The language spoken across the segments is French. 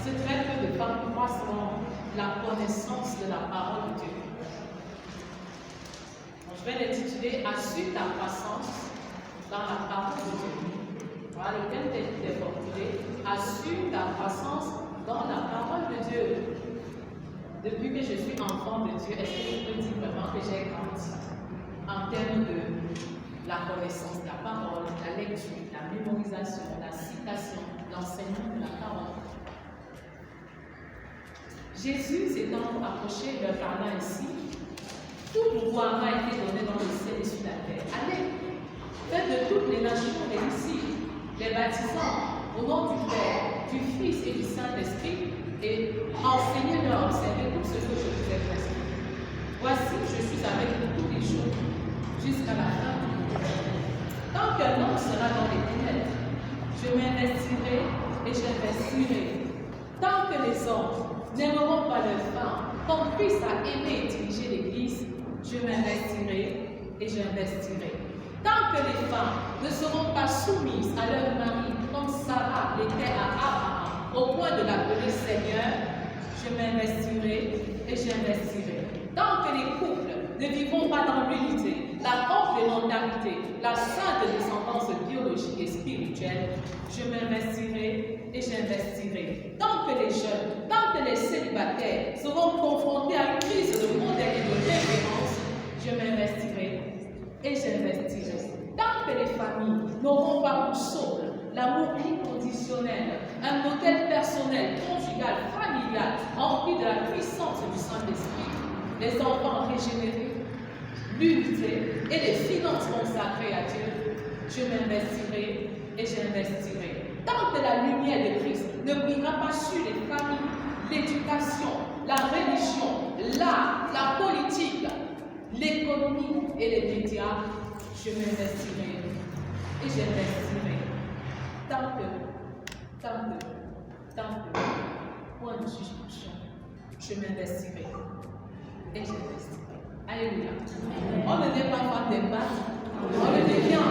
c'est très peu de femmes croissent dans la connaissance de la parole de Dieu. Donc, je vais l'intituler « Assure ta croissance dans la parole de Dieu ». Voilà, le thème est formulé « Assure ta croissance dans la parole de Dieu ». Depuis que je suis enfant de Dieu, est-ce que je peux dire vraiment que j'ai grandi en termes de la connaissance de la parole, la lecture, la mémorisation, la citation, l'enseignement de la parole? Jésus s'étant approché leur parla ainsi: tout pouvoir m'a été donné dans le ciel et sur la terre. Allez, faites de toutes les nations des disciples, les baptisant au nom du Père, du Fils et du Saint-Esprit, et enseignez-leur à observer tout ce que je vous ai prescrit. Voici, je suis avec vous tous les jours, jusqu'à la fin du monde. Tant qu'un homme sera dans les ténèbres, je m'investirai et j'investirai. Tant que les hommes n'aimeront pas leur femme, comme Christ a aimé et dirigé l'Église, je m'investirai et j'investirai. Tant que les femmes ne seront pas soumises à leur mari, comme Sarah l'était à Abraham, au point de l'appeler Seigneur, je m'investirai et j'investirai. Tant que les couples ne vivront pas dans l'unité, la complémentarité, la sainte descendance biologique et spirituelle, je m'investirai et j'investirai. Tant que les jeunes, tant que les célibataires seront confrontés à une crise de modèle et de référence, je m'investirai et j'investirai. Tant que les familles n'auront pas pour socle l'amour inconditionnel, un modèle personnel, conjugal, familial, rempli de la puissance du Saint-Esprit, les enfants régénérés, l'unité et les finances consacrées à Dieu, je m'investirai et j'investirai. Tant que la lumière de Christ ne brillera pas sur les familles, l'éducation, la religion, l'art, la politique, l'économie et les médias, je m'investirai et j'investirai. Tant que, point de suspension, je m'investirai et j'investirai. Alléluia. On ne n'est pas femme d'impact, on le devient.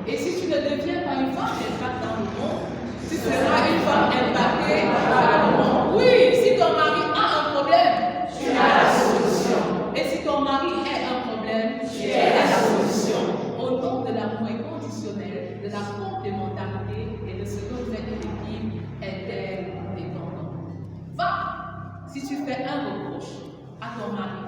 Et si tu ne deviens pas une femme d'impact dans le monde, tu seras une femme impactée par le monde. Oui, si ton mari a un problème, tu as la solution. Et si ton mari a un problème, tu as la solution. Au nom de l'amour inconditionnel, de la complémentarité et de ce que vous êtes une équipe interdépendante. Va, si tu fais un reproche à ton mari,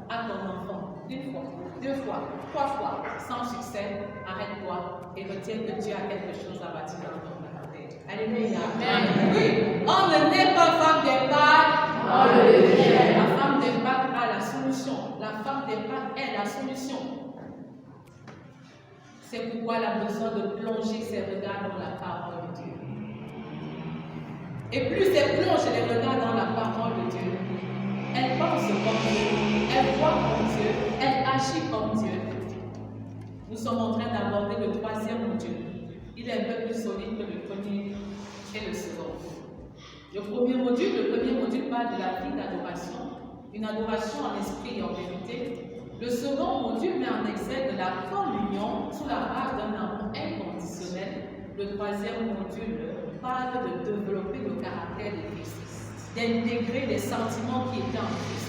à ton enfant, une fois, deux fois, trois fois, sans succès, arrête-toi et retiens que Dieu a quelque chose à bâtir dans ton caractère. Alléluia. Amen. Oui, on ne n'est pas femme d'impact, on le devient. La femme d'impact a la solution. La femme d'impact est la solution. C'est pourquoi elle a besoin de plonger ses regards dans la parole de Dieu. Et plus elle plonge les regards dans la parole de Dieu, elle pense comme Dieu, elle voit comme Dieu, elle agit comme Dieu. Nous sommes en train d'aborder le troisième module. Il est un peu plus solide que le premier et le second. Le premier module parle de la vie d'adoration, une adoration en esprit et en vérité. Le second module met en exergue de la communion sous la base d'un amour inconditionnel. Le troisième module parle de développer le caractère de Christ, d'intégrer les sentiments qui étaient en Christ.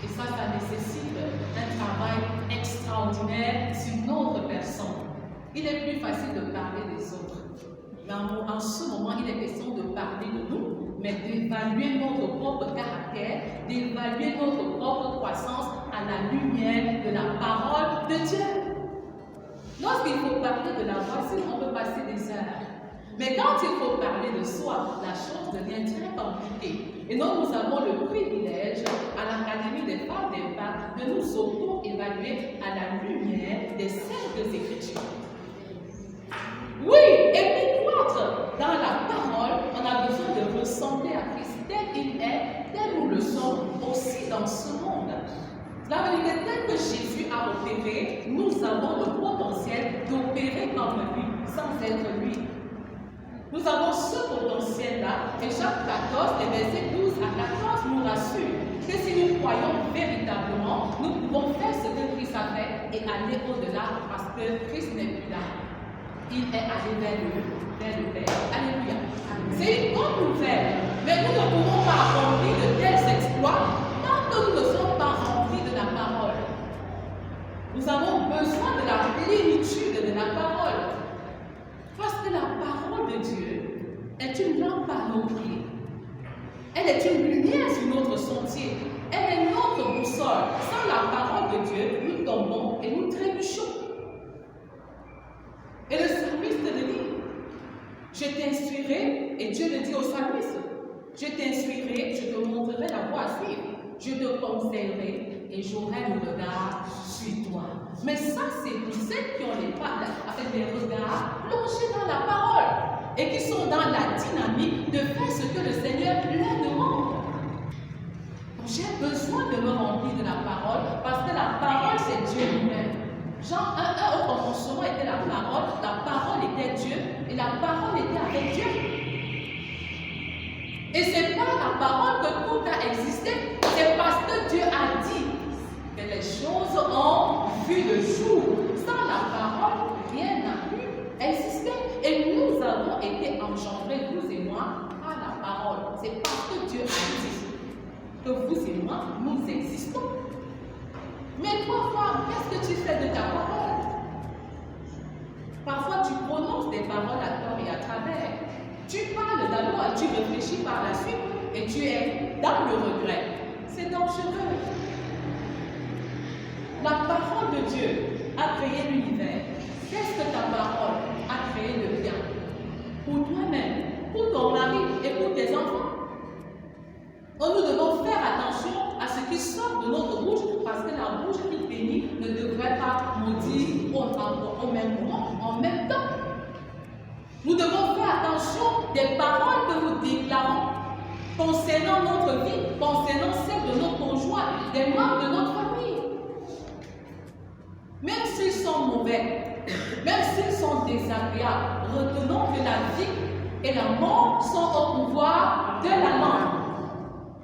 Et ça nécessite un travail extraordinaire sur notre personne. Il est plus facile de parler des autres. Mais en ce moment, il est question de parler de nous, mais d'évaluer notre propre caractère, d'évaluer notre propre croissance à la lumière de la parole de Dieu. Lorsqu'il faut parler de la voiture, on peut passer des heures. Mais quand il faut parler de soi, la chose devient très compliquée. Et donc, nous avons le privilège, à l'Académie des femmes d'impact, de nous auto-évaluer à la lumière des Saintes Écritures. Oui, et pour croître dans la parole, on a besoin de ressembler à Christ tel qu'il est, tel nous le sommes aussi dans ce monde. Cela veut dire que tel que Jésus a opéré, nous avons le potentiel d'opérer comme lui, sans être lui. Nous avons ce potentiel-là, et Jacques 14, les versets 12 à 14 nous rassurent que si nous croyons véritablement, nous pouvons faire ce que Christ a fait et aller au-delà parce que Christ n'est plus là. Il est allé vers le Père. Alléluia. C'est une bonne nouvelle. besoin de la plénitude de la parole. Parce que la parole de Dieu est une lampe à nos pieds. Elle est une lumière sur notre sentier. Elle est notre boussole. Sans la parole de Dieu, nous tombons et nous trébuchons. Et le psalmiste le dit, je t'instruirai, et Dieu le dit au psalmiste, je t'instruirai, je te montrerai la voie à suivre, je te conseillerai et j'aurai le regard sur toi. Mais ça, c'est pour ceux qui ont les regards plongés dans la parole et qui sont dans la dynamique de faire ce que le Seigneur leur demande. J'ai besoin de me remplir de la parole parce que la parole, c'est Dieu lui-même. Jean 1:1, au commencement était la parole était Dieu et la parole était avec Dieu. Et c'est par la parole que tout a existé, c'est parce que Dieu a dit que les choses ont vu le jour. Sans la parole, rien n'a pu exister. Et nous avons été engendrés, vous et moi, par la parole. C'est parce que Dieu a dit que vous et moi, nous existons. Mais parfois, qu'est-ce que tu fais de ta parole? Parfois, tu prononces des paroles à tort et à travers. Tu parles d'abord, tu réfléchis par la suite et tu es dans le regret. C'est dangereux. La parole de Dieu a créé l'univers. Qu'est-ce que ta parole a créé de bien? Pour toi-même, pour ton mari et pour tes enfants. Nous devons faire attention à ce qui sort de notre bouche parce que la bouche qui bénit ne devrait pas maudire au même moment, en même temps. Nous devons faire attention des paroles que nous déclarons concernant notre vie, concernant celle de nos conjoints, des membres de notre famille. Même s'ils sont mauvais, même s'ils sont désagréables, retenons que la vie et la mort sont au pouvoir de la langue.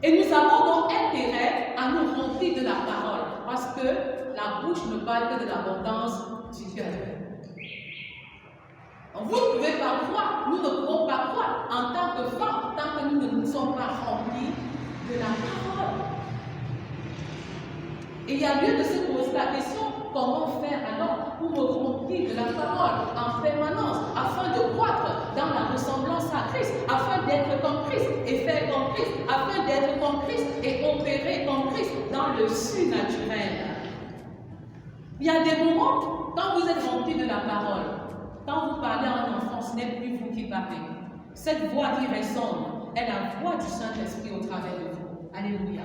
Et nous avons donc intérêt à nous remplir de la parole, parce que la bouche ne parle que de l'abondance du cœur. Vous ne pouvez pas croire, nous ne pouvons pas croire en tant que femmes, tant que nous ne nous sommes pas remplis de la parole. Et il y a lieu de se poser la question, comment faire alors pour me remplir de la parole en permanence, afin de croître dans la ressemblance à Christ, afin d'être comme Christ et faire comme Christ, afin d'être comme Christ et opérer comme Christ dans le surnaturel. Il y a des moments, quand vous êtes rempli de la parole, quand vous parlez à un enfant, ce n'est plus vous qui parlez. Cette voix qui résonne est la voix du Saint-Esprit au travers de vous. Alléluia.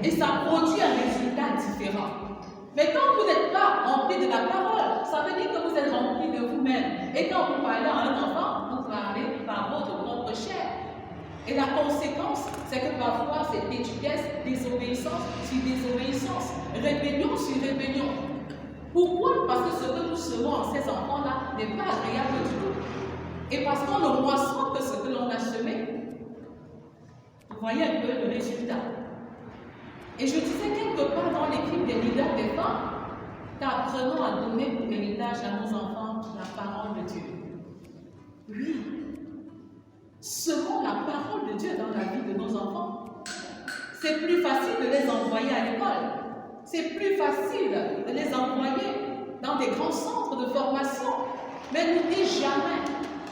Et ça produit un résultat différent. Mais quand vous n'êtes pas rempli de la parole, ça veut dire que vous êtes rempli de vous-même. Et quand vous parlez à un enfant, vous parlez par votre propre chair. Et la conséquence, c'est que parfois c'est éduquesse, désobéissance sur désobéissance, rébellion sur rébellion. Pourquoi? Parce que ce que nous semons en ces enfants-là n'est pas agréable du tout. Et parce qu'on ne moissonne que ce que l'on a semé. Vous voyez un peu le résultat. Et je disais quelque part dans l'équipe des leaders des femmes qu'apprenons à donner pour héritage à nos enfants la parole de Dieu. Oui, semons la parole de Dieu dans la vie de nos enfants. C'est plus facile de les envoyer à l'école. C'est plus facile de les envoyer dans des grands centres de formation. Mais n'oubliez jamais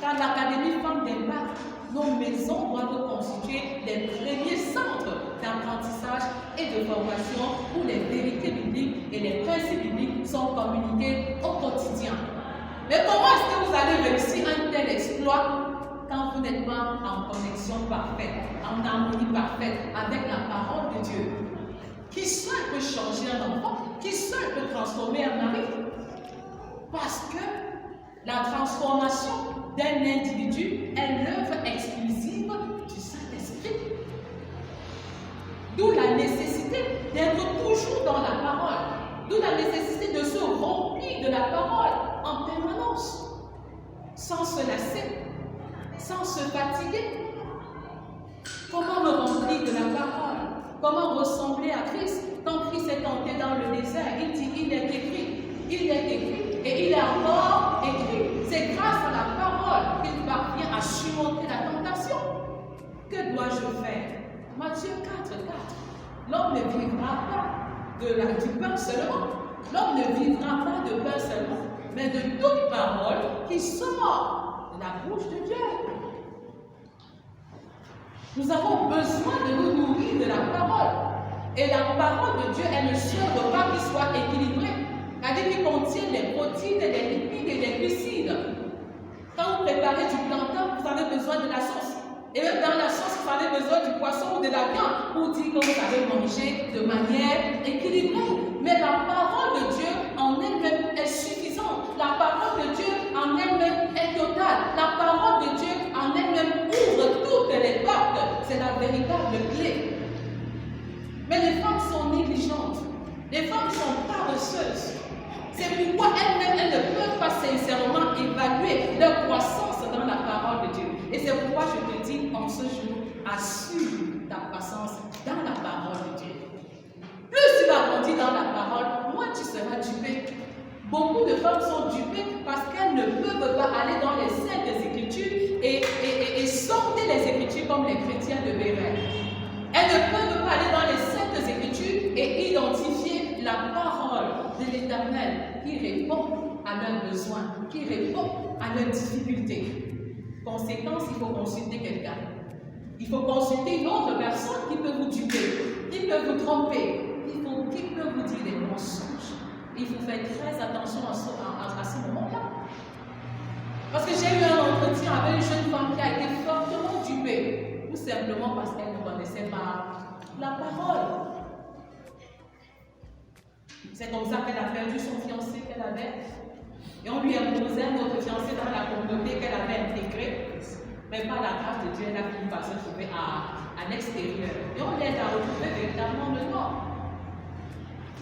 qu'à l'Académie Femmes d'Impact, nos maisons doivent constituer les premiers centres d'apprentissage et de formation où les vérités bibliques et les principes bibliques sont communiqués au quotidien. Mais comment est-ce que vous allez réussir un tel exploit quand vous n'êtes pas en connexion parfaite, en harmonie parfaite avec la parole de Dieu? Qui seul peut changer un enfant? Qui seul peut transformer un mari? Parce que la transformation d'un individu est l'œuvre exclusive du Saint-Esprit. D'où la nécessité d'être toujours dans la parole. D'où la nécessité de se remplir de la parole en permanence. Sans se lasser, sans se fatiguer. Comment me remplir de la parole? Comment ressembler à Christ? Quand Christ est entré dans le désert, il dit, il est écrit, et il est encore écrit. C'est grâce à la parole qu'il parvient à surmonter la tentation. Que dois-je faire? Matthieu 4:4. L'homme ne vivra pas du pain seulement, L'homme ne vivra pas de pain seulement, mais de toute parole qui sort de la bouche de Dieu. Nous avons besoin de nous nourrir de la parole. Et la parole de Dieu est le seul repas qui soit équilibré. C'est-à-dire qui contient les protéines, les lipides et les glucides. Quand vous préparez du plantain, vous avez besoin de la sauce. Et même dans la sauce, vous avez besoin du poisson ou de la viande pour dire que vous avez mangé de manière équilibrée. Mais la parole de Dieu en elle-même est suffisante. La parole de Dieu en elle-même est totale. La parole de Dieu en elle-même ouvre toutes les portes. C'est la véritable clé. Mais les femmes sont négligentes. Les femmes sont paresseuses. C'est pourquoi elles-mêmes, elles ne peuvent pas sincèrement évaluer leur croissance dans la parole de Dieu. Et c'est pourquoi je te dis en ce jour, assure ta croissance dans la parole de Dieu. Plus tu vas grandir dans la parole, moins tu seras dupé. Beaucoup de femmes sont dupées parce qu'elles ne peuvent pas aller dans les saintes écritures et sonder les écritures comme les chrétiens de Béret. Elles ne peuvent pas aller dans les saintes écritures et identifier la parole de l'Éternel qui répond à leurs besoins, qui répond à leurs difficultés. Conséquence, il faut consulter quelqu'un. Il faut consulter une autre personne qui peut vous duper, qui peut vous tromper, qui peut vous dire des mensonges. Il faut faire très attention à ce moment-là. Parce que j'ai eu un entretien avec une jeune femme qui a été fortement dupée, tout simplement parce qu'elle ne connaissait pas la parole. C'est comme ça qu'elle a perdu son fiancé qu'elle avait. Et on lui a imposé un autre fiancé dans la communauté qu'elle avait intégrée. Mais par la grâce de Dieu, elle a fini par se trouver à l'extérieur. Et on l'aide à retrouver véritablement le nord.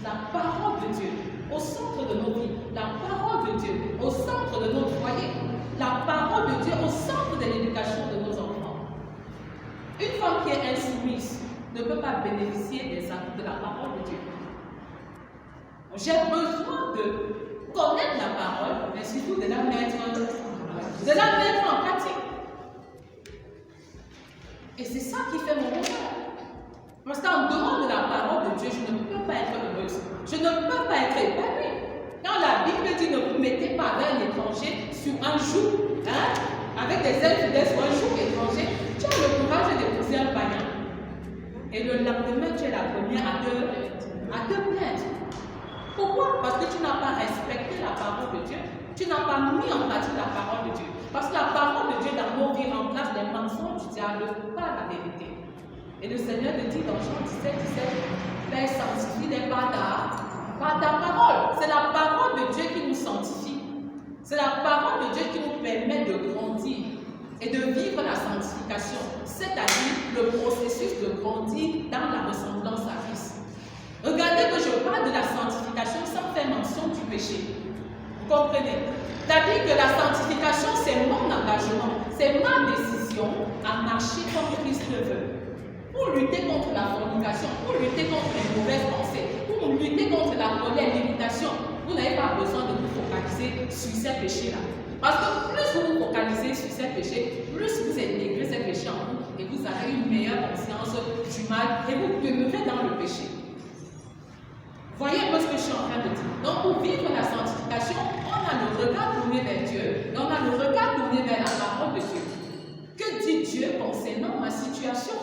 La parole de Dieu au centre de nos vies. La parole de Dieu au centre de notre foyer. La parole de Dieu au centre de l'éducation de nos enfants. Une femme qui est insoumise ne peut pas bénéficier des actes de la parole de Dieu. J'ai besoin de connaître la parole, mais surtout de la mettre en pratique. Et c'est ça qui fait mon bonheur. Parce qu'en dehors de la parole de Dieu, je ne peux pas être heureuse. Je ne peux pas être épanouie. Quand la Bible dit ne vous mettez pas avec un étranger sur un joug, avec des infidèles sur un joug étranger, tu as le courage d'épouser un païen. Et le lendemain, tu es la première à te plaindre. Pourquoi? Parce que tu n'as pas respecté la parole de Dieu. Tu n'as pas mis en pratique la parole de Dieu. Parce que la parole de Dieu dans nos vies remplace les mensonges du diable par la vérité. Et le Seigneur te dit dans Jean 17, Père, sanctifie-les par ta parole. C'est la parole de Dieu qui nous sanctifie. C'est la parole de Dieu qui nous permet de grandir et de vivre la sanctification. C'est-à-dire le processus de grandir dans la ressemblance à Christ. Regardez que je parle de la sanctification sans faire mention du péché. Vous comprenez? C'est-à-dire que la sanctification, c'est mon engagement, c'est ma décision à marcher comme Christ le veut. Pour lutter contre la fornication, pour lutter contre les mauvaises pensées, pour lutter contre la colère, l'irritation, vous n'avez pas besoin de vous focaliser sur ces péchés-là. Parce que plus vous vous focalisez sur ces péchés, plus vous intégrez ces péchés en vous et vous avez une meilleure conscience du mal et vous demeurez dans le péché. Voyez un peu ce que je suis en train de dire. Donc, pour vivre la sanctification, on a le regard tourné vers Dieu et on a le regard tourné vers la parole de Dieu. Que dit Dieu concernant ma situation?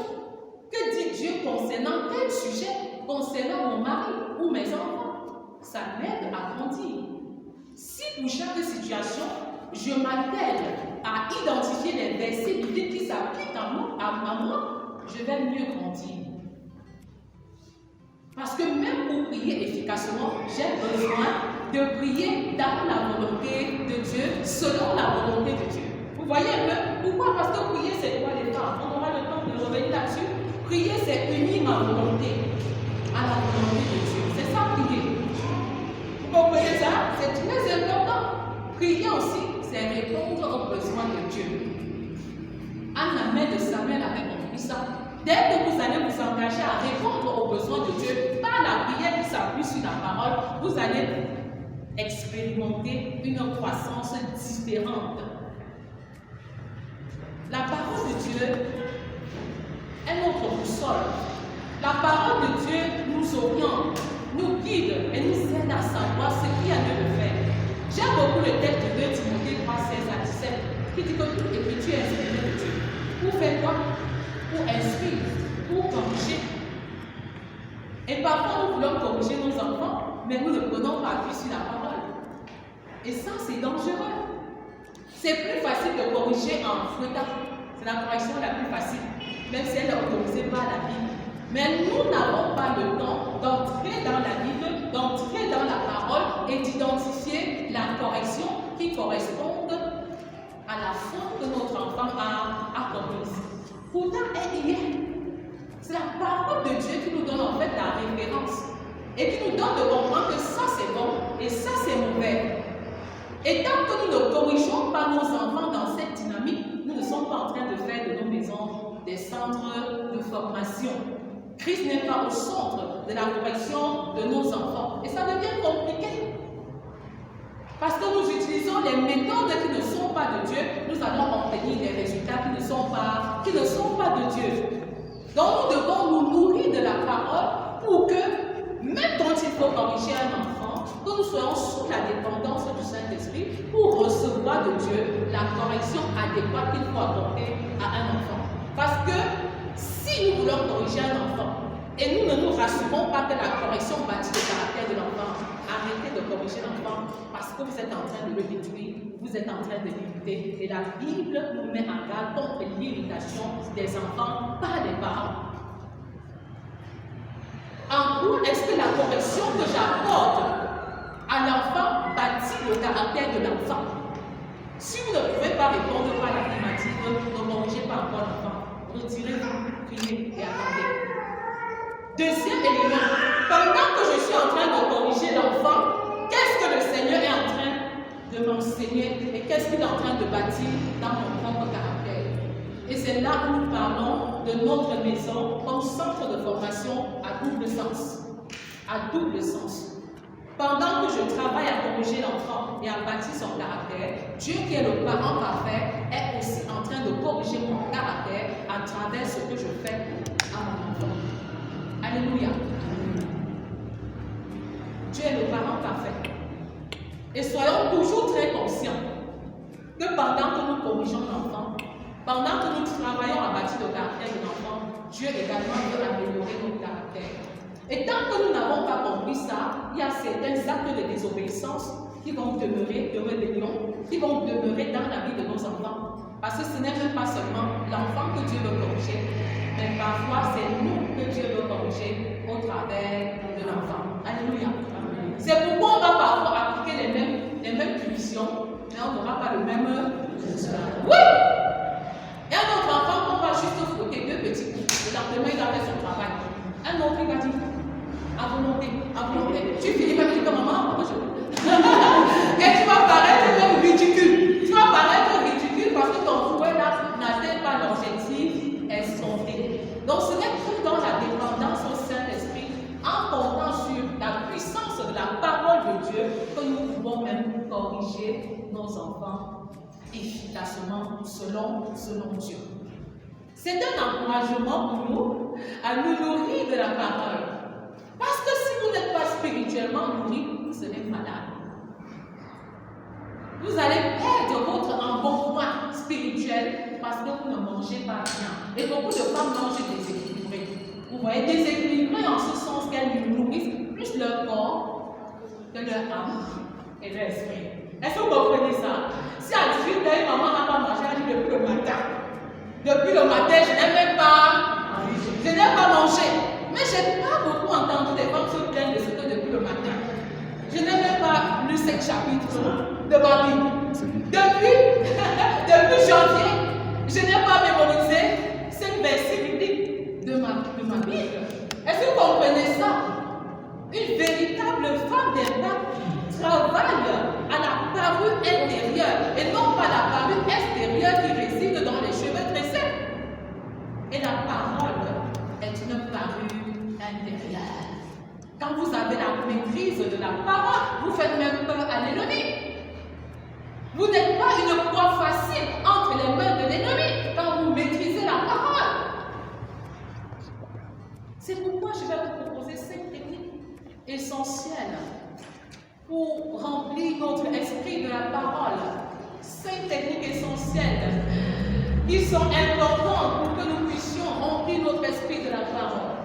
Que dit Dieu concernant tel sujet, concernant mon mari ou mes enfants? Ça m'aide à grandir. Si pour chaque situation, je m'attelle à identifier les versets bibliques qui s'appliquent à moi, je vais mieux grandir. Parce que même pour prier efficacement, j'ai besoin de prier dans la volonté de Dieu, selon la volonté de Dieu. Vous voyez un peu? Pourquoi? Parce que prier, c'est quoi les femmes? On aura le temps de revenir là-dessus. Prier, c'est unir ma volonté à la volonté de Dieu. C'est ça, prier. Vous comprenez ça? C'est très important. Prier aussi, c'est répondre aux besoins de Dieu. Anne, la mère de Samuel, avait compris ça. Dès que vous allez vous engager à répondre aux besoins de Dieu, par la prière qui s'appuie sur la parole, vous allez expérimenter une croissance différente. La parole de Dieu est notre boussole. La parole de Dieu nous oriente. nous guide et nous aide à savoir ce qu'il y a lieu de faire. J'aime beaucoup le texte de 2 Timothée 3, 16 à 17 qui dit que toute écriture est inspirée de Dieu. Pour faire quoi? Pour instruire, pour corriger. Et parfois nous voulons corriger nos enfants, mais nous ne prenons pas appui sur la parole. Et ça, c'est dangereux. C'est plus facile de corriger en fouettant. C'est la correction la plus facile, même si elle est autorisée par la Bible. Mais nous n'avons pas le temps d'entrer dans la Bible, d'entrer dans la parole et d'identifier la correction qui corresponde à la faute que notre enfant a commise. Pourtant, elle y est. C'est la parole de Dieu qui nous donne en fait la référence et qui nous donne de comprendre que ça c'est bon et ça c'est mauvais. Et tant que nous ne corrigeons pas nos enfants dans cette dynamique, nous ne sommes pas en train de faire de nos maisons des centres de formation. Christ n'est pas au centre de la correction de nos enfants. Et ça devient compliqué. Parce que nous utilisons des méthodes qui ne sont pas de Dieu, nous allons obtenir des résultats qui ne sont pas de Dieu. Donc nous devons nous nourrir de la parole pour que, même quand il faut corriger un enfant, que nous soyons sous la dépendance du Saint-Esprit pour recevoir de Dieu la correction adéquate qu'il faut apporter à un enfant. Parce que si nous voulons corriger un enfant et nous ne nous rassurons pas que la correction bâtit le caractère de l'enfant, arrêtez de corriger l'enfant parce que vous êtes en train de le détruire, vous êtes en train de l'irriter. Et la Bible nous met en garde contre l'irritation des enfants par les parents. En quoi est-ce que la correction que j'apporte à l'enfant bâtit le caractère de l'enfant? Si vous ne pouvez pas répondre par l'affirmative, ne corrigez pas encore l'enfant. Retirez-vous, priez et attendez. Deuxième élément, pendant que je suis en train de corriger l'enfant, qu'est-ce que le Seigneur est en train de m'enseigner et qu'est-ce qu'il est en train de bâtir dans mon propre caractère? Et c'est là où nous parlons de notre maison comme centre de formation à double sens. À double sens. Pendant que je travaille à corriger l'enfant et à bâtir son caractère, Dieu qui est le parent parfait est aussi en train de corriger mon caractère à travers ce que je fais à mon enfant. Alléluia. Dieu est le parent parfait. Et soyons toujours très conscients que pendant que nous corrigeons l'enfant, pendant que nous travaillons à bâtir le caractère de l'enfant, Dieu également veut améliorer notre caractère. Et tant que nous n'avons pas compris ça, il y a certains actes de désobéissance qui vont demeurer, de rébellion, qui vont demeurer dans la vie de nos enfants. Parce que ce n'est même pas seulement l'enfant que Dieu veut corriger, mais parfois c'est nous que Dieu veut corriger au travers de l'enfant. Alléluia. C'est pourquoi on va parfois appliquer les mêmes punitions, mais on n'aura pas le même résultat. Oui! Et un autre enfant, on va juste frotter 2 petits coups. Le lendemain, il a fait son travail. Un autre, il va dire à volonté. Tu finis par dire maman, pourquoi je et tu vas paraître comme ridicule. Tu vas paraître ridicule parce que ton fouet là n'atteint pas l'objectif escompté. Donc ce n'est que dans la dépendance au Saint-Esprit, en comptant sur la puissance de la parole de Dieu, que nous pouvons même corriger nos enfants efficacement selon Dieu. C'est un encouragement pour nous à nous nourrir de la parole. Parce que si vous n'êtes pas spirituellement nourris, vous serez malade. Vous allez perdre votre embonpoint spirituel parce que vous ne mangez pas bien. Et beaucoup de femmes mangent déséquilibré. Vous voyez, déséquilibré en ce sens qu'elles nourrissent plus leur corps que leur âme et leur esprit. Est-ce que vous comprenez ça? Si à 18 ans, maman n'a pas mangé, elle dit depuis le matin. Depuis le matin, je n'ai même pas mangé. Mais je n'ai pas beaucoup entendu des femmes se plaindre de ce que depuis le matin. Je n'ai même pas lu 5 chapitres de ma Bible. Depuis janvier, je n'ai pas mémorisé 5 versets bibliques de ma Bible. Est-ce que vous comprenez ça? Une véritable femme d'impact travaille à la parure intérieure et non pas la parure extérieure qui réside dans les cheveux tressés. Et la parole est une parure intérieure. Quand vous avez la maîtrise de la parole, vous faites même peur à l'ennemi. Vous n'êtes pas une proie facile entre les mains de l'ennemi quand vous maîtrisez la parole. C'est pourquoi je vais vous proposer 5 techniques. essentielles pour remplir notre esprit de la parole. 5 techniques essentielles qui sont importantes pour que nous puissions remplir notre esprit de la parole.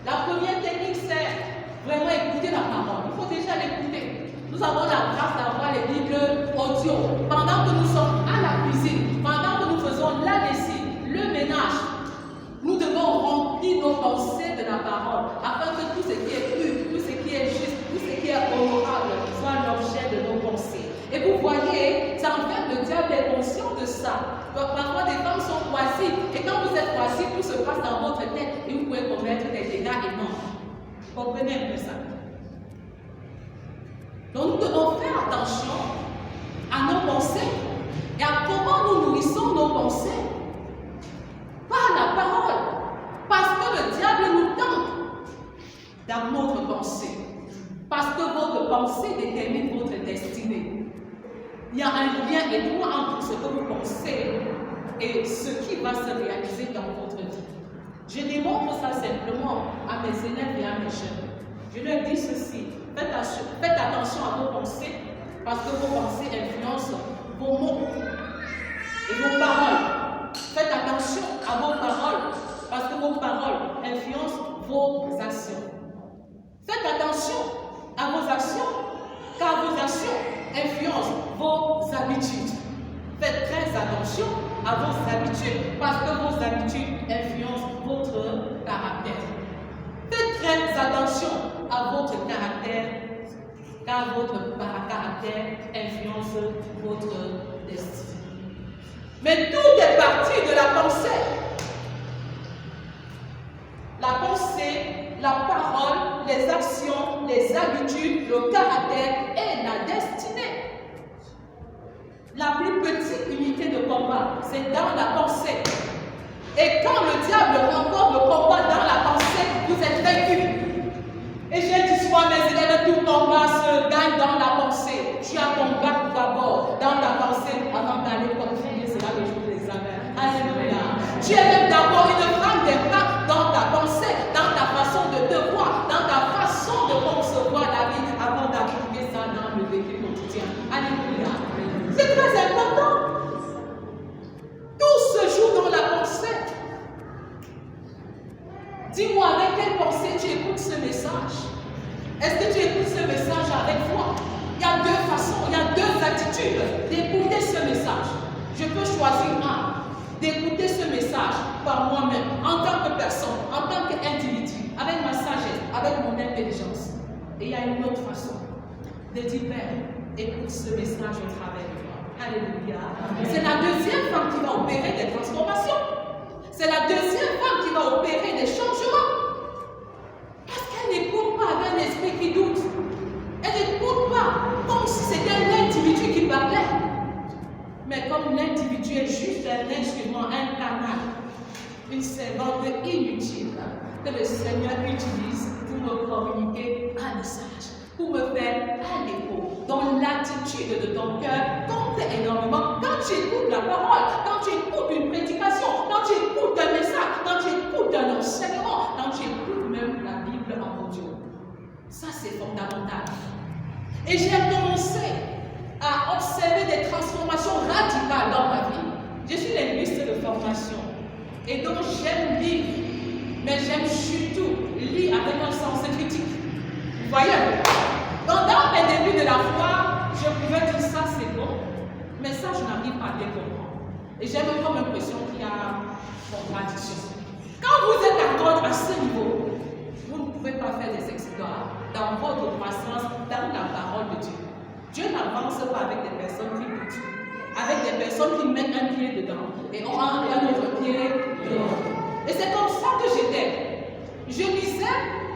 La première technique, c'est vraiment écouter la parole. Il faut déjà l'écouter. Nous avons la grâce d'avoir les Bibles audio. Pendant que nous sommes à la cuisine, pendant que nous faisons la lessive, le ménage, nous devons remplir nos pensées de la parole, afin que tout ce qui est pur, tout ce qui est juste, tout ce qui est honorable soit l'objet de nos pensées. Et vous voyez, ça en fait, le diable est conscient de ça. Donc, parfois, des femmes sont oisives. Et quand vous êtes oisive, tout se passe dans votre tête et vous pouvez commettre des dégâts énormes. Vous comprenez un peu ça? Donc, nous devons faire attention à nos pensées et à comment nous nourrissons nos pensées par la parole. Parce que le diable nous tente dans notre pensée. Parce que votre pensée détermine votre destinée. Il y a un lien étroit entre ce que vous pensez et ce qui va se réaliser dans votre vie. Je démontre ça simplement à mes élèves et à mes jeunes. Je leur dis ceci, faites attention à vos pensées, parce que vos pensées influencent vos mots et vos paroles. Faites attention à vos paroles, parce que vos paroles influencent vos actions. Faites attention à vos actions, car vos actions influencent vos habitudes. Faites très attention à vos habitudes, parce que vos habitudes influencent votre caractère. Faites très attention à votre caractère, car votre caractère influence votre destinée. Mais tout est parti de la pensée. La pensée, la parole, les actions, les habitudes, le caractère et la destinée. La plus petite unité de combat, c'est dans la pensée. Et quand le diable remporte le combat dans la pensée, vous êtes vaincu. Et j'ai dit souvent à mes élèves, tout combat se gagne dans la pensée. Tu as ton bac d'abord dans ta pensée avant d'aller confiner, c'est là le jour des examens. Alléluia. Tu es même d'abord une femme d'impact dans ta pensée, dans ta façon de te voir, dans ta façon de concevoir la vie avant d'appliquer ça dans le vécu quotidien. Alléluia. C'est très important. Tout se joue dans la pensée. Dis-moi, avec quelle pensée tu écoutes ce message? Est-ce que tu écoutes ce message avec foi? Il y a deux façons, il y a deux attitudes d'écouter ce message. Je peux choisir d'écouter ce message par moi-même, en tant que personne, en tant qu'individu, avec ma sagesse, avec mon intelligence. Et il y a une autre façon de dire, Père, écoute ce message au travers de toi. Alléluia. C'est la deuxième femme qui va opérer des transformations. C'est la deuxième femme qui va opérer des changements. Parce qu'elle n'écoute pas avec un esprit qui doute. Elle n'écoute pas comme si c'était un individu qui parlait. Mais comme l'individu est juste un instrument, un canal, une servante inutile que le Seigneur utilise pour me communiquer un message, pour me faire un écho. Dans l'attitude de ton cœur compte énormément. Quand tu écoutes la parole, quand tu écoutes une prédication, quand tu écoutes un message, quand tu écoutes un enseignement, quand tu écoutes même la Bible en audio. Ça, c'est fondamental. Et j'ai commencé à observer des transformations radicales dans ma vie. Je suis linguiste de formation. Et donc, j'aime lire. Mais j'aime surtout lire avec un sens critique. Vous voyez? Donc, dans mes débuts de la foi, je pouvais dire ça, c'est bon. Mais ça, je n'arrive pas à bien comprendre. Et j'ai même comme l'impression qu'il y a contradiction. Quand vous êtes encore à ce niveau, vous ne pouvez pas faire des exploits dans votre croissance, dans la parole de Dieu. Dieu n'avance pas avec des personnes qui doutent, avec des personnes qui mettent un pied dedans et on a un autre pied dehors. Et c'est comme ça que j'étais. Je lisais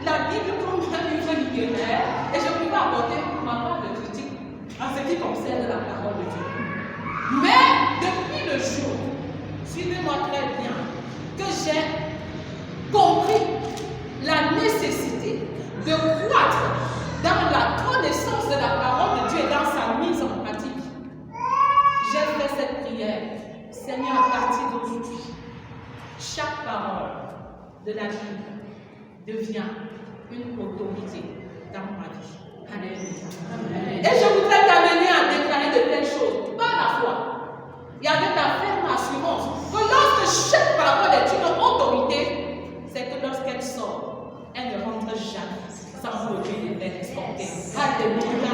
la Bible comme un livre littéraire et je pouvais apporter ma part de critique en ce qui concerne la parole de Dieu. Mais depuis le jour, suivez-moi très bien, que j'ai compris la nécessité de croître dans la connaissance de la parole de Dieu et dans sa mise en pratique, j'ai fait cette prière. Seigneur, à partir d'aujourd'hui, chaque parole de la Bible devient une autorité dans ma vie. Alléluia. Et je voudrais t'amener à déclarer de telles choses par la foi. Et avec la ferme assurance que lorsque chaque parole est une autorité, c'est que lorsqu'elle sort, elle ne rentre jamais sans produire les veines escomptées. Alléluia.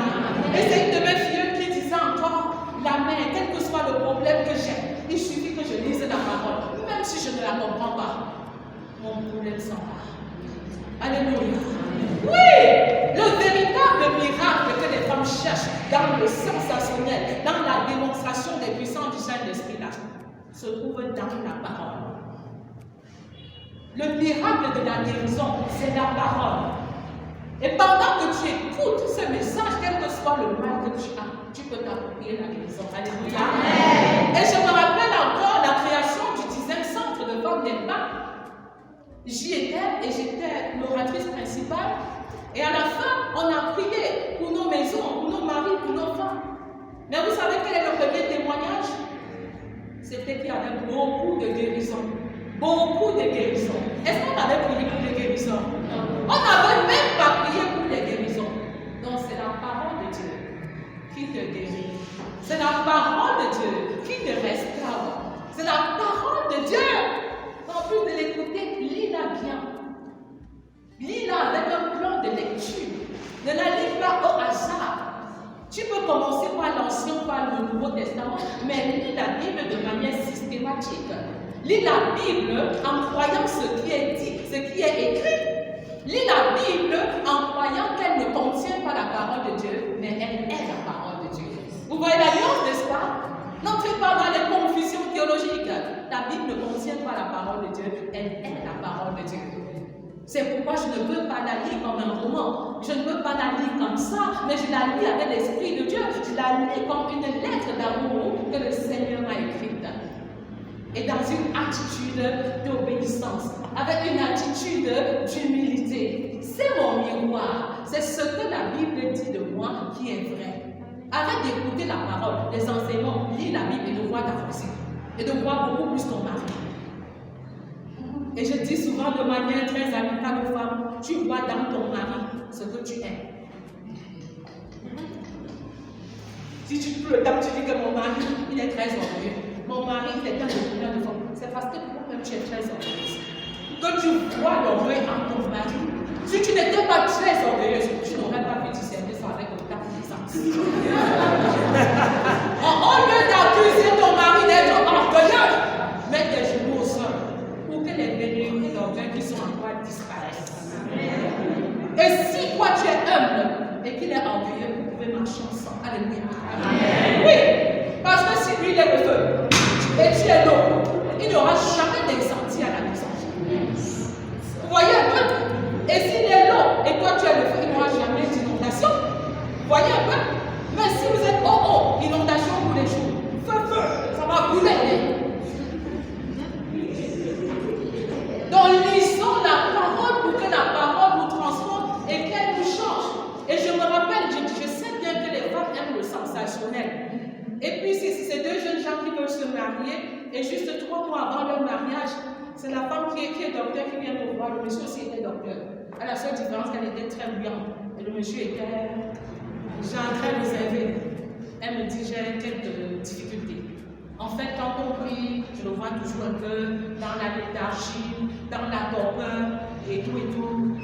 Et c'est une de mes filles qui disait encore, la main, quel que soit le problème que j'ai, il suffit que je lise la parole, même si je ne la comprends pas. Mon problème s'en va. Alléluia. Oui, le véritable miracle que les femmes cherchent dans le sensationnel, dans la démonstration des puissances du Saint-Esprit, là, se trouve dans la parole. Le miracle de la guérison, c'est la parole. Et pendant que tu écoutes ce message, quel que soit le mal que tu as, tu peux t'approprier la guérison. Alléluia. Et je me rappelle encore la création du 10e centre de femmes d'Elba. J'y étais et j'étais l'oratrice principale. Et à la fin, on a prié pour nos maisons, pour nos maris, pour nos femmes. Mais vous savez quel est le premier témoignage? C'était qu'il y avait beaucoup de guérisons. Beaucoup de guérisons. Est-ce qu'on avait prié pour les guérisons? On n'avait même pas prié pour les guérisons. Donc c'est la parole de Dieu qui te guérit. C'est la parole de Dieu qui te restaure. C'est la parole de Dieu. En plus de l'écouter, lis-la bien. Lis-la avec un plan de lecture. Ne la lis pas au hasard. Tu peux commencer par l'Ancien, par le Nouveau Testament, mais lis la Bible de manière systématique. Lis la Bible en croyant ce qui est dit, ce qui est écrit. Lis la Bible en croyant qu'elle ne contient pas la parole de Dieu, mais elle est la parole de Dieu. Vous voyez la nuance, n'est-ce pas? N'entrez pas dans les confusions théologiques. La Bible ne contient pas la parole de Dieu, elle est la parole de Dieu. C'est pourquoi je ne peux pas la lire comme un roman. Je ne peux pas la lire comme ça, mais je la lis avec l'Esprit de Dieu. Je la lis comme une lettre d'amour que le Seigneur m'a écrite. Et dans une attitude d'obéissance, avec une attitude d'humilité. C'est mon miroir. C'est ce que la Bible dit de moi qui est vrai. Arrête d'écouter la parole, les enseignements, lis la Bible et de voir ta fossile. Et de voir beaucoup plus ton mari. Et je dis souvent de manière très amicale aux femmes, tu vois dans ton mari ce que tu es. Si tu peux le temps, tu dis que mon mari, il est très orgueilleux. Mon mari, il est un de femme. C'est parce que toi-même, tu es très orgueilleuse. Que tu vois l'orgueil en ton mari. Si tu n'étais pas très orgueilleuse, tu n'aurais pas pu discerner ça avec autant de puissance. Au lieu d'accuser ton mari d'être orgueilleux, mets tes genoux au sol pour que les velléités d'orgueil qui sont en toi disparaissent. Et si toi tu es humble et qu'il est orgueilleux, vous pouvez marcher ensemble. Alléluia. Oui, parce que si lui il est le feu et tu es l'eau, il n'y aura jamais d'incendie à la maison. Vous voyez un peu? Et s'il est l'eau et toi tu es le feu, il n'y aura jamais d'inondation. Vous voyez un peu? Mais si vous êtes haut, inondation tous les jours, feu, ça va brûler. Donc lisons la parole pour que la parole nous transforme et qu'elle nous change. Et je me rappelle, je sais bien que les femmes aiment le sensationnel. Et puis c'est ces deux jeunes gens qui veulent se marier et juste 3 mois avant leur mariage, c'est la femme qui est docteur qui vient me voir. Le monsieur aussi était docteur. À la seule différence qu'elle était très brillante. Et le monsieur était très réservé. Elle me dit, j'ai quelques difficultés. En fait, quand on prie, je le vois toujours un peu dans la léthargie, dans la torpeur et tout et tout.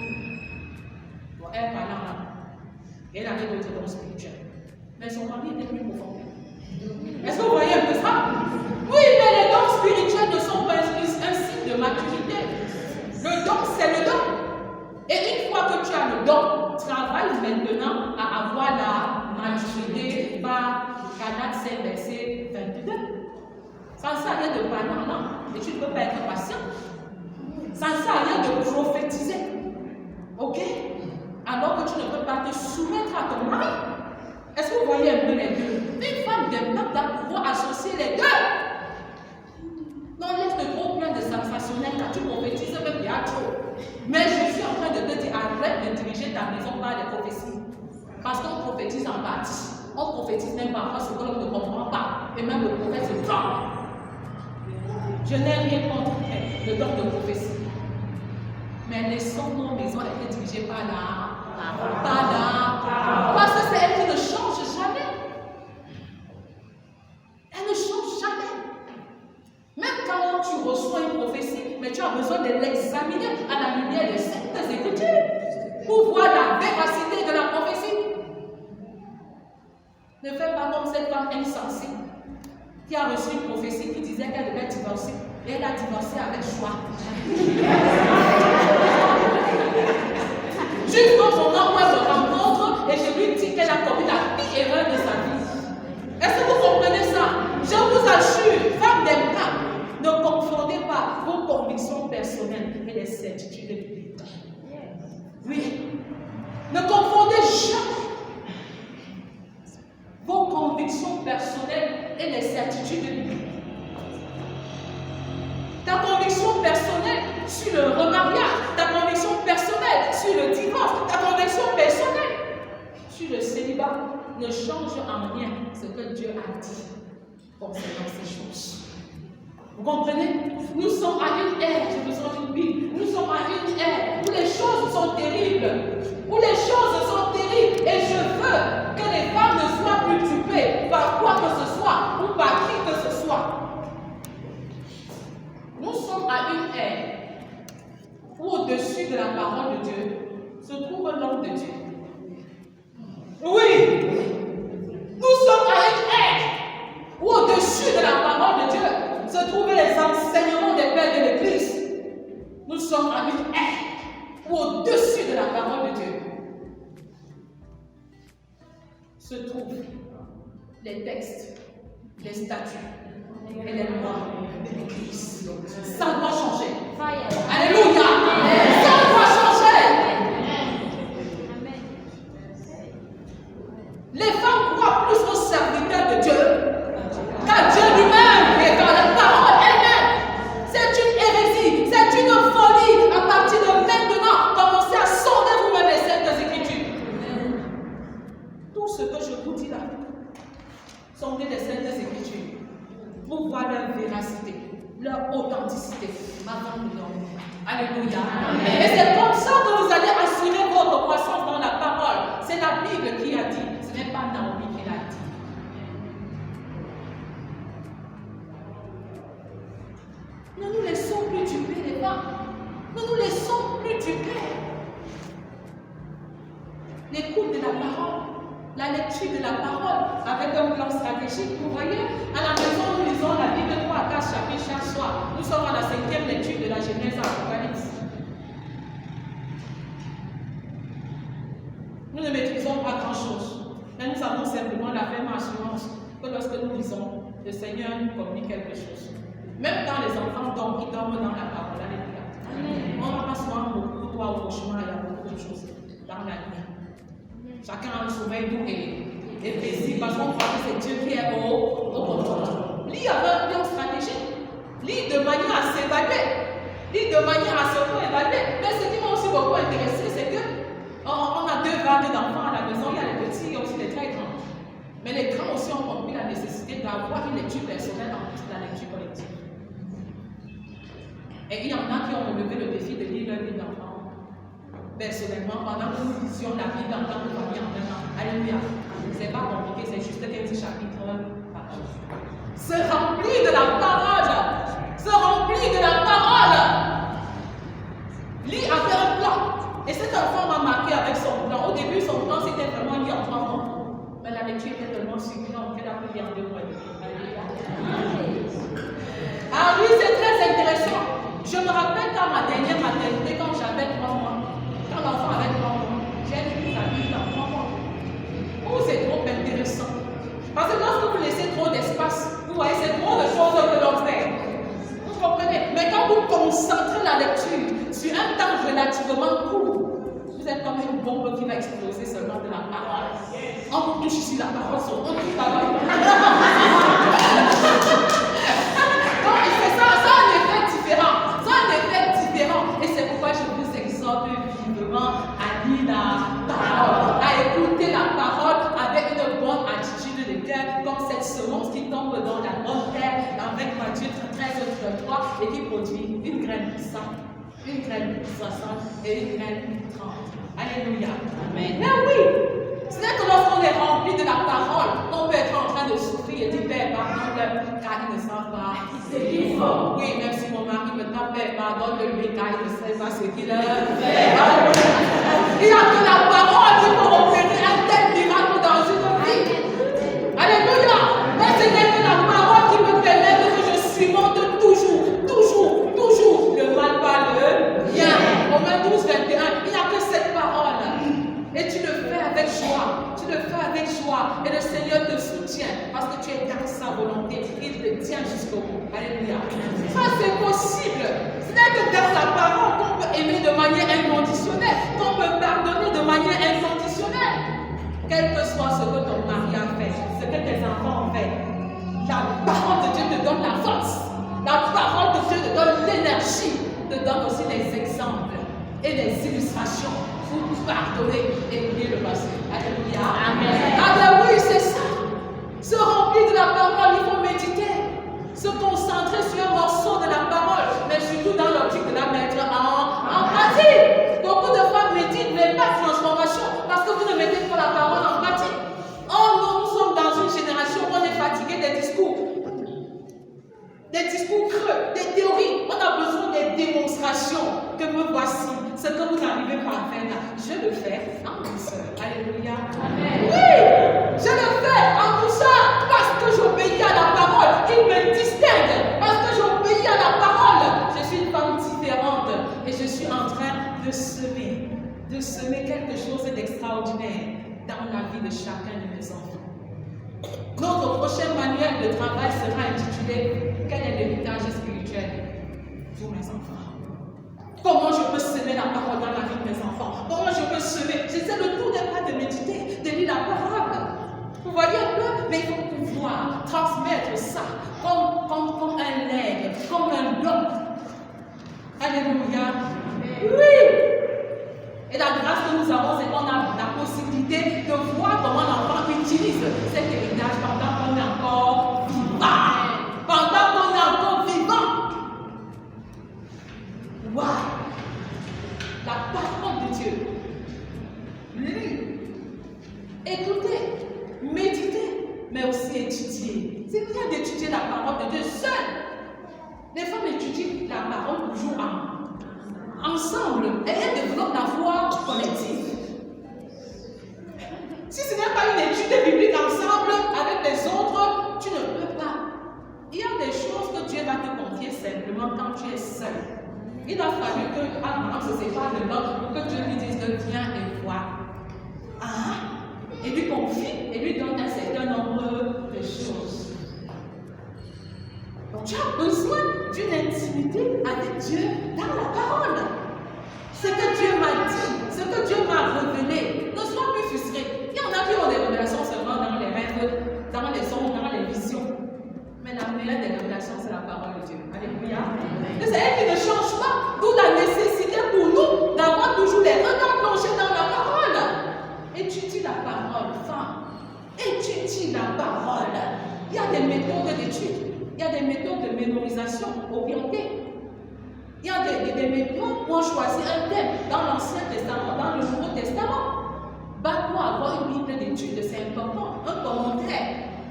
Bon, elle parlait en langue. Elle avait d'autres dons spirituels. Mais son mari était plus profond. Est-ce que vous voyez un peu ça? Oui, mais les dons spirituels ne sont pas un signe de maturité. Le don, c'est le don. Et une fois que tu as le don, travaille maintenant à avoir la maturité par Galates 5, verset 22. Ça ne sert à rien de parler en langue, et tu ne peux pas être patient. Ça ne sert à rien de prophétiser. Ok? Alors que tu ne peux pas te soumettre à ton mari. Est-ce que vous voyez un peu les deux? Une femme d'un peuple doit pouvoir associer les deux. Non, laisse-le trop plein de sensationnel quand tu prophétises, même il y a trop. Mais je suis en train de te dire, arrête de diriger ta maison par les prophéties. Parce qu'on prophétise en partie. On prophétise même parfois ce que l'on ne comprend pas. Et même le prophète se trompe. Je n'ai rien contre le don de prophétie. Mais laissons nos maisons être dirigées par la Parce que c'est elle qui ne change jamais. Elle ne change jamais. Même quand tu reçois une prophétie, mais tu as besoin de l'examiner à la lumière des Saintes Écritures pour voir la véracité de la prophétie. Ne fais pas comme cette femme insensée qui a reçu une prophétie qui disait qu'elle devait divorcer. Et elle a divorcé avec joie. Jusqu'au moment où elle me rencontre et je lui dis qu'elle a commis la pire erreur de sa vie. Est-ce que vous comprenez ça? Je vous assure, femme d'Abraham, ne confondez pas vos convictions personnelles et les certitudes bibliques. Oui. Ne confondez jamais vos convictions personnelles et les certitudes bibliques. Ta conviction personnelle sur le remariage, ta conviction personnelle sur le divorce, ta conviction personnelle sur le célibat ne change en rien ce que Dieu a dit concernant ces choses. Vous comprenez? Nous sommes à une ère, j'ai besoin d'une Bible, nous sommes à une ère où les choses sont terribles, où les choses sont terribles, et je veux que les femmes ne soient plus dupées par quoi que ce soit ou par qui que ce soit. Nous sommes à une ère où au-dessus de la parole de Dieu se trouve l'homme de Dieu. Oui, nous sommes à une ère où au-dessus de la parole de Dieu se trouvent les enseignements des pères de l'Église. Nous sommes à une ère où au-dessus de la parole de Dieu se trouvent les textes, les statuts et les lois de l'Église. Ça doit changer. Alléluia. Ça doit changer. Les femmes croient plus aux serviteurs de Dieu qu'à Dieu lui-même et qu'à la parole elle-même. C'est une hérésie, c'est une folie. À partir de maintenant, commencez à sonder vous-même les Saintes Écritures. Tout ce que je vous dis là, sondez les Saintes Écritures pour voir leur véracité, leur authenticité avant de dormir. Alléluia. Et c'est comme ça que vous allez assurer votre croissance dans la parole. C'est la Bible qui a dit, ce n'est pas Naomi qui l'a dit. Ne nous laissons plus duper les femmes. Ne nous laissons plus duper. L'écoute de la parole, la lecture de la parole avec un plan stratégique. Vous voyez, à la maison, nous lisons la Bible 3 à 4 chapitres chaque soir. Nous sommes à la 5e lecture de la Genèse à l'Apocalypse. Nous ne maîtrisons pas grand-chose, mais nous avons simplement la ferme assurance que lorsque nous lisons, le Seigneur nous communique quelque chose. Même quand les enfants dorment, ils dorment dans la parole. Alléluia. On n'a pas souvent beaucoup de au cauchemar, il y a beaucoup de choses dans la nuit. Chacun a un sommeil doux et paisible parce qu'on croit que c'est Dieu qui est au contrôle. Lis avec un plan stratégique. Lis de manière à s'évaluer. Lis de manière à s'auto-évaluer. Mais ce qui m'a aussi beaucoup intéressé, c'est que on a 2 vagues d'enfants à la maison. Il y a les petits et aussi les très grands. Mais les grands aussi ont compris la nécessité d'avoir une lecture personnelle en plus de la lecture collective. Et il y en a qui ont relevé le défi de lire leur livre d'enfant. Personnellement, pendant que nous lisions la Bible en tant que famille en même temps. Alléluia. C'est pas compliqué, c'est juste 15 chapitres par jour. Se remplit de la parole. Se remplit de la parole. Lis avec un plan. Et cet enfant m'a marqué avec son plan. Au début, son plan c'était vraiment lire en 3 mois. Mais la lecture était tellement succulente qu'elle a pu lire en 2 mois. Alléluia. Ah oui, c'est très intéressant. Je me rappelle qu'à ma dernière maternité, quand j'avais 3 mois, quand l'enfant avait 3 mois, j'ai lu sa Bible dans 3 mois. Oh, c'est trop intéressant. Parce que lorsque vous laissez trop d'espace, vous voyez, c'est trop de choses que l'on fait. Vous comprenez? Mais quand vous concentrez la lecture sur un temps relativement court, vous êtes comme une bombe qui va exploser seulement de la parole. On vous touche ici la parole, on touche la parole. Donc, c'est ça, ça a un effet différent. Ça a un effet différent. Et c'est pourquoi je vous exhorte vivement à lire la parole, à écouter la parole avec une bonne attitude de cœur, comme cette semence qui tombe dans la bonne terre avec Matthieu 13, 33 et qui produit une graine puissante une graine 60 et une graine 30. Alléluia. Amen. Mais oui, ce n'est que lorsqu'on est rempli de la parole qu'on peut être en train de souffrir et dire, Père, pardonne-le, car ils ne savent pas ce qu'ils font. Oui, même si mon mari me tape, Père, pardonne-le, car il ne sait pas ce qu'il fait. Il n'y a que la parole qui peut opérer un tel miracle dans une vie. Alléluia. Mais ce n'est que la parole qui me permet que je surmonte toujours le mal par le bien. Romains 12, 21, il n'y a que cette parole. Et tu le fais avec joie. Tu le fais avec joie. Et le Seigneur te soutient parce que tu es dans sa volonté. Il te tient jusqu'au bout. Alléluia. Ça, c'est possible. Ce n'est que dans la parole qu'on peut aimer de manière inconditionnelle, qu'on peut pardonner de manière inconditionnelle. Quel que soit ce que ton mari a fait, ce que tes enfants ont fait, la parole de Dieu te donne la force. La parole de Dieu te donne l'énergie, te donne aussi les exemples et les illustrations pour pardonner et oublier le passé. Alléluia. Amen. Ah ben oui, c'est ça. Se remplir de la parole, il faut méditer. Se concentrer sur un morceau de la parole, mais surtout dans l'optique de la mettre en pratique. Beaucoup de femmes méditent, mais pas de transformation, parce que vous ne mettez pas la parole en pratique. Oh non, nous sommes dans une génération où on est fatigué des discours. Des discours creux, des théories. On a besoin des démonstrations. Que me voici. Ce que vous n'arrivez pas à faire là, je le fais en douceur. Alléluia. Amen. Oui, je le fais en douceur parce que j'obéis à la parole. Il me distingue parce que j'obéis à la parole. Je suis une femme différente et je suis en train de semer quelque chose d'extraordinaire dans la vie de chacun de mes enfants. Notre prochain manuel de travail sera intitulé « Quel est l'héritage spirituel pour mes enfants ?» Comment je peux semer la parole dans la vie de mes enfants? Comment je peux semer? J'essaie de tout n'est pas de méditer, de lire la parole. Vous voyez un peu? Mais il faut pouvoir transmettre ça comme un legs, comme un don. Alléluia. Oui. Et la grâce que nous avons, c'est qu'on a la possibilité de voir comment l'enfant utilise cet héritage pendant qu'on est encore vivant. Pendant qu'on est encore vivant. Waouh! La parole de Dieu. Lire. Écoutez. Méditer. Mais aussi étudier. C'est bien d'étudier la parole de Dieu seul. Les femmes étudient la parole toujours ensemble. Et elles développent la foi collective. Si ce n'est pas une étude biblique ensemble avec les autres, tu ne peux pas. Il y a des choses que Dieu va te confier simplement quand tu es seul. Il a fallu que Abraham se sépare de l'autre pour que Dieu lui dise de viens et vois. Ah, et lui confie et lui donne un certain nombre de choses. Donc tu as besoin d'une intimité avec Dieu dans la parole. Ce que Dieu m'a dit, ce que Dieu m'a révélé, ne sois plus frustré. Il y en a qui ont des révélations seulement dans les rêves, dans les songes, dans les visions. Mais la meilleure des révélations, c'est la parole de Dieu. Alléluia. Et c'est elle qui ne change pas. D'où la nécessité pour nous d'avoir toujours les regards plongés dans la parole. Étudie la parole, femme. Étudie la parole. Il y a des méthodes d'étude. Il y a des méthodes de mémorisation orientées. Il y a des méthodes où on choisit un thème dans l'Ancien Testament, dans le Nouveau Testament. Bats-toi avoir une Bible d'étude, c'est important. Un commentaire.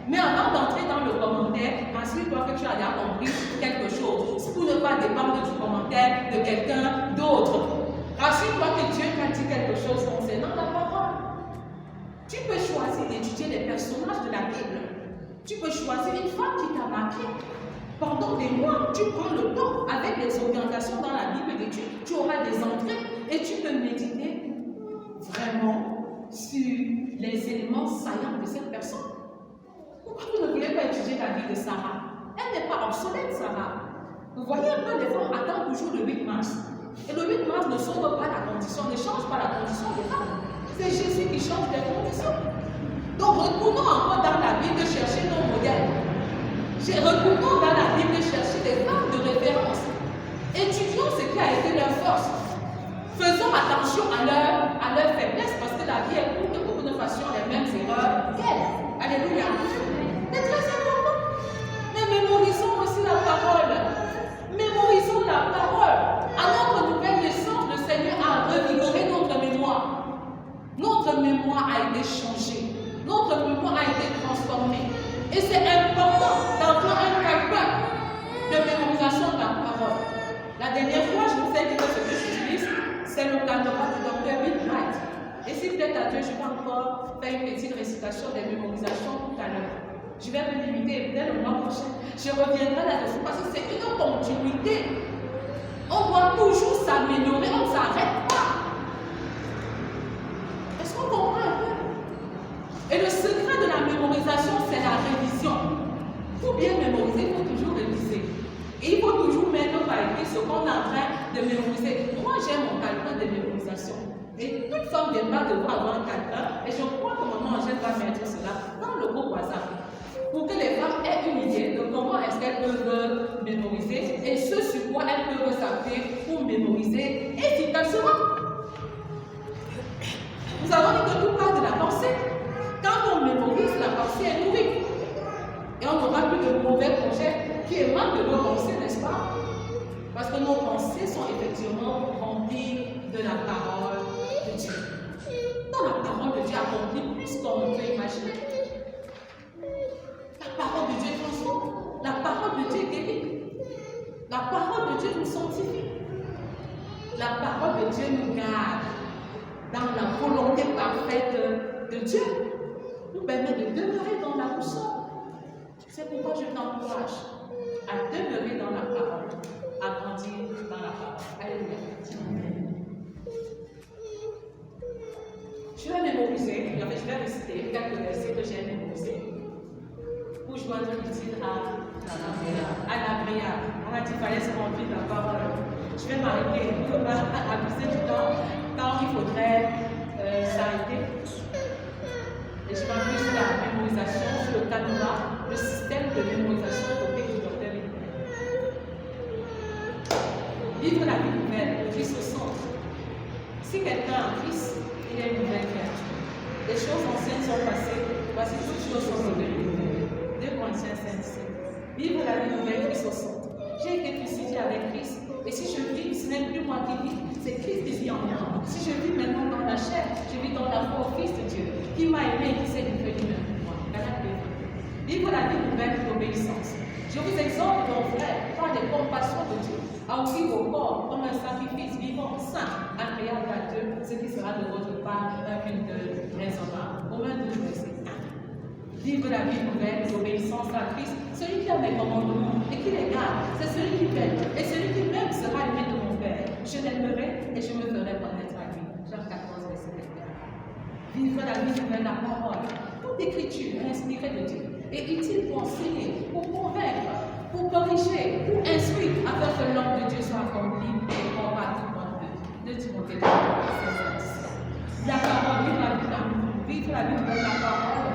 Mais avant d'entrer dans le commentaire, assure-toi que tu as déjà compris quelque chose. C'est pour ne pas dépendre du commentaire de quelqu'un d'autre. Assure-toi que Dieu t'a dit quelque chose concernant la parole. Tu peux choisir d'étudier les personnages de la Bible. Tu peux choisir une femme qui t'a marqué. Pendant des mois, tu prends le temps avec les orientations dans la Bible d'études. Tu auras des entrées et tu peux méditer vraiment sur les éléments saillants de cette personne. Pourquoi vous ne voulez pas étudier la vie de Sarah? Elle n'est pas obsolète, Sarah. Vous voyez un peu, les femmes attendent toujours le 8 mars. Et le 8 mars ne sauve pas la condition, ne change pas la condition des femmes. C'est Jésus qui change les conditions. Donc retournons encore dans la Bible chercher nos modèles. Retournons dans la Bible chercher des femmes de référence. Étudions ce qui a été leur force. Faisons attention à leur faiblesse parce que la vie est courte pour que nous fassions les mêmes erreurs qu'elles. Alléluia. C'est très important. Mais mémorisons aussi la parole. Mémorisons la parole. À notre nouvelle Et c'est important d'avoir un calepin de mémorisation de la parole. La dernière fois, je vous ai dit que ce que j'utilise, c'est le canevas du Dr. Bill Wright. Et si peut-être à Dieu, je vais encore faire une petite récitation des mémorisations tout à l'heure. Je vais me limiter, peut-être le mois prochain, je reviendrai là-dessus parce que c'est une continuité. On doit toujours s'améliorer, on ne s'arrête pas. Est-ce qu'on comprend un peu? Et le secret de la mémorisation, c'est la révision. Pour bien mémoriser, il faut toujours réviser. Et il faut toujours mettre par écrit ce qu'on est en train de mémoriser. Moi, j'ai mon calepin de mémorisation. Et toute femme de bas devra avoir un calepin. Et je crois que maman Angèle va mettre cela dans le groupe WhatsApp. Pour que les femmes aient une idée de comment est-ce qu'elles peuvent mémoriser et ce sur quoi elles peuvent s'appuyer pour mémoriser efficacement. Nous avons dit que tout part de la pensée. Quand on mémorise, la pensée est nourrie. Et on n'aura plus de mauvais projets qui émanent de nos pensées, n'est-ce pas? Parce que nos pensées sont effectivement remplies de la parole de Dieu. Dans la parole de Dieu accomplit plus qu'on ne peut imaginer. La parole de Dieu transforme. La parole de Dieu guérit. La parole de Dieu nous sanctifie. La parole de Dieu nous garde dans la volonté parfaite de Dieu. Nous permet de demeurer dans la boussole. C'est pourquoi je t'encourage à demeurer dans la parole, à grandir dans la parole. Alléluia. Je vais mémoriser, je vais réciter quelques versets que j'ai mémorisés pour joindre l'utile à l'agréable. On a dit qu'il fallait se remplir de la parole. Je vais m'arrêter à abuser du temps quand il faudrait s'arrêter. Et je m'appuie sur la mémorisation, sur le canevas, le système de mémorisation auquel du docteur Bill. Vivre la vie nouvelle, le Christ au centre. Si quelqu'un a un Christ, il est une nouvelle créature. Les choses anciennes sont passées, voici toutes choses sont devenues. 2 Corinthiens 5. Vivre la vie nouvelle, Christ au centre. J'ai été crucifié avec Christ, et si je vis, ce n'est plus moi qui vis, c'est Christ qui vit en moi. Si je vis maintenant dans la chair, je vis dans la foi au Christ de Dieu, qui m'a aimé et qui s'est livré lui-même pour moi. Vivre la vie nouvelle d'obéissance. Je vous exhorte, mon frère, par les compassions de Dieu, à offrir vos corps comme un sacrifice vivant, saint, agréable à Dieu, ce qui sera de votre part un culte raisonnable. Romains 12, verset 1. Vivre la vie nouvelle d'obéissance à Christ. Celui qui a mes commandements et qui les garde, c'est celui qui m'aime. Et celui qui m'aime sera aimé de mon Père. Je l'aimerai et je me ferai connaître à lui. Jean 14, verset 21. Vivre la vie nouvelle, la parole. Toute écriture est inspirée de Dieu et utile pour enseigner, pour convaincre, pour corriger, pour instruire, afin que l'homme de Dieu soit accompli et corps à tout point de Timothée 3, verset 10. La parole, vivre la vie d'amour, vivre la vie nouvelle, la parole.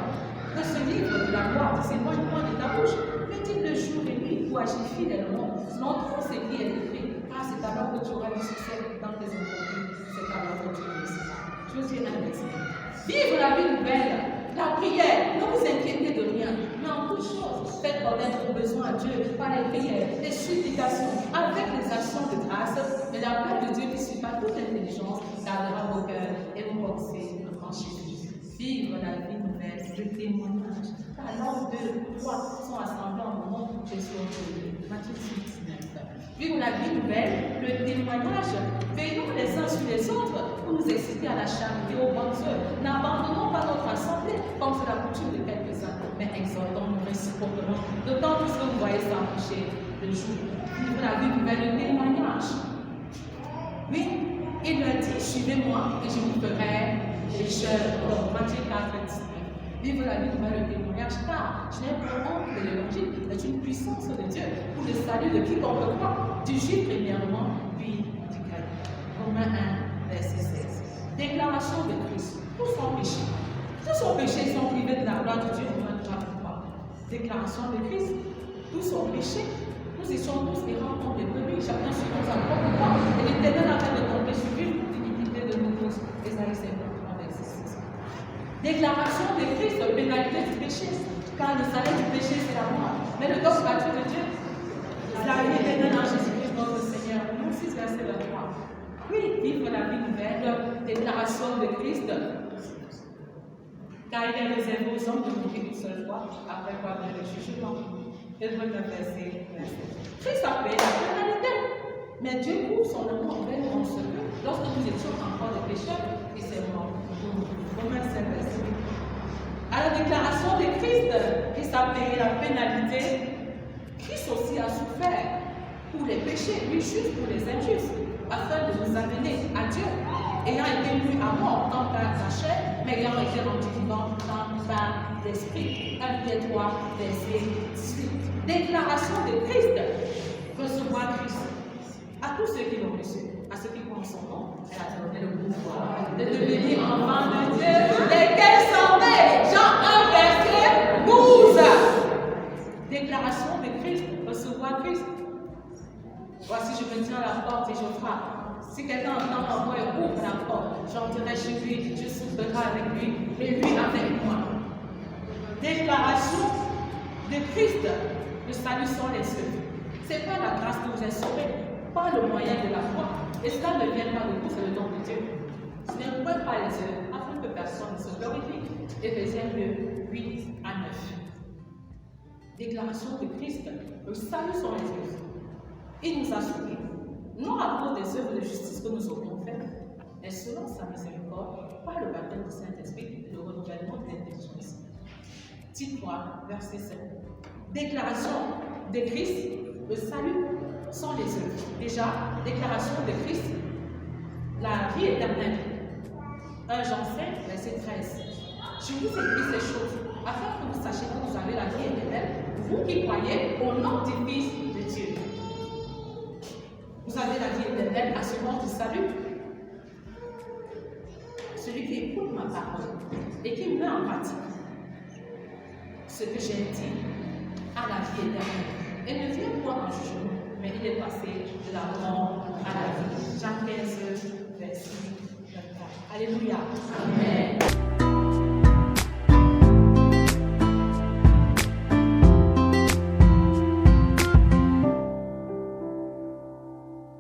Que ce livre de la gloire de témoignement de ta bouche, médite le jour et nuit pour agir fidèlement, non trop ce qui est écrit, car c'est alors que tu auras du succès dans tes entreprises, c'est alors que tu réussiras. Josué 1, verset 1. Vivre la vie nouvelle, la prière, ne vous inquiétez de rien, mais en toutes choses, faites connaître vos besoins à Dieu par les prières, les supplications, avec les actions de grâce, et la paix de Dieu qui surpasse toute intelligence, gardera vos cœurs et vos pensées en Jésus. Vivre la vie nouvelle, le témoignage. Car l'homme de trois sont assemblés en mon nom pour Jésus aujourd'hui. Matthieu 6, 19. Vivre la vie nouvelle, le témoignage. Veillons les uns sur les autres pour nous exciter à la charité, aux bonnes œuvres. N'abandonnons pas notre assemblée comme c'est la coutume de quelques-uns, mais exhortons-nous réciproquement, d'autant plus que vous voyez s'approcher le jour. Vivre la vie nouvelle, le témoignage. Oui, il leur dit, suivez-moi et je vous ferai pécheurs. Matthieu 4, 19. Vivre la vie nouvelle, le témoignage, car je n'ai pas honte de l'évangile, c'est une puissance de Dieu pour le salut de quiconque croit, du juif premièrement, puis du grec. Romains 1, verset 16. Déclaration de Christ. Tous sont péchés. Tous sont péchés, ils sont privés de la gloire de Dieu. Romains 3, 3. Déclaration de Christ. Tous sont péchés. Nous étions tous errants comme des brebis, chacun suivant sa propre voie. Et l'Éternel a fait de tomber sur lui l'iniquité de nous tous. Ésaïe 53, verset 6. Déclaration de Christ, pénalité du péché. Car le salaire du péché, c'est la mort. Mais le don gratuit de Dieu, la vie éternelle en Jésus-Christ, notre Seigneur. Romains 6, verset 23. Oui, vivre la vie nouvelle, déclaration de Christ. car il est réservé aux hommes de mourir une seule fois, après quoi vient le jugement. Hébreux 9, verset 27. Christ a payé la pénalité. Mais Dieu prouve son amour envers nous en ce que, lorsque nous étions encore des pécheurs, il s'est mort pour nous. Romains 5, verset 8. À la déclaration de Christ, Christ a payé la pénalité. Christ aussi a souffert pour les péchés, lui juste pour les injustes, afin de nous amener à Dieu, ayant été mis à mort tant par la chair, mais ayant été rendu vivant tant par l'esprit. 1 Pierre 3, verset 18. Déclaration de Christ, recevoir Christ. À tous ceux qui l'ont reçu, à ceux qui croient en son nom, elle a donné le pouvoir de devenir enfants de Dieu, lesquels sont nés. Jean 1, verset 12. Déclaration de Christ, recevoir Christ. Voici, je me tiens à la porte et je frappe. Si quelqu'un entend ma voix et ouvre la porte, j'entrerai chez lui, je soufflerai avec lui, et lui avec moi. Déclaration de Christ, le salut sans les œuvres. C'est pas la grâce que vous êtes sauvés, pas le moyen de la foi. Et cela ne vient pas de vous, c'est le don de Dieu. Ce n'est pas les œuvres, afin que personne ne se glorifie. Éphésiens 2, 8 à 9. Déclaration de Christ, le salut sans les œuvres. Il nous a sauvés, non à cause des œuvres de justice que nous aurions faites, mais selon sa miséricorde, par le baptême du Saint-Esprit et le renouvellement de l'intelligence. Tite 3, verset 7. Déclaration de Christ, le salut sans les œuvres. Déjà, déclaration de Christ, la vie éternelle. 1 Jean 5, verset 13. Je vous écris ces choses, afin que vous sachiez que vous avez la vie éternelle, vous qui croyez au nom du Fils de Dieu. Vous avez la vie éternelle, assurance du salut. Celui qui écoute ma parole et qui met en pratique ce que j'ai dit à la vie éternelle. Et ne vient pas en jugement, mais il est passé de la mort à la vie. Jean 15, verset 24. Alléluia. Amen.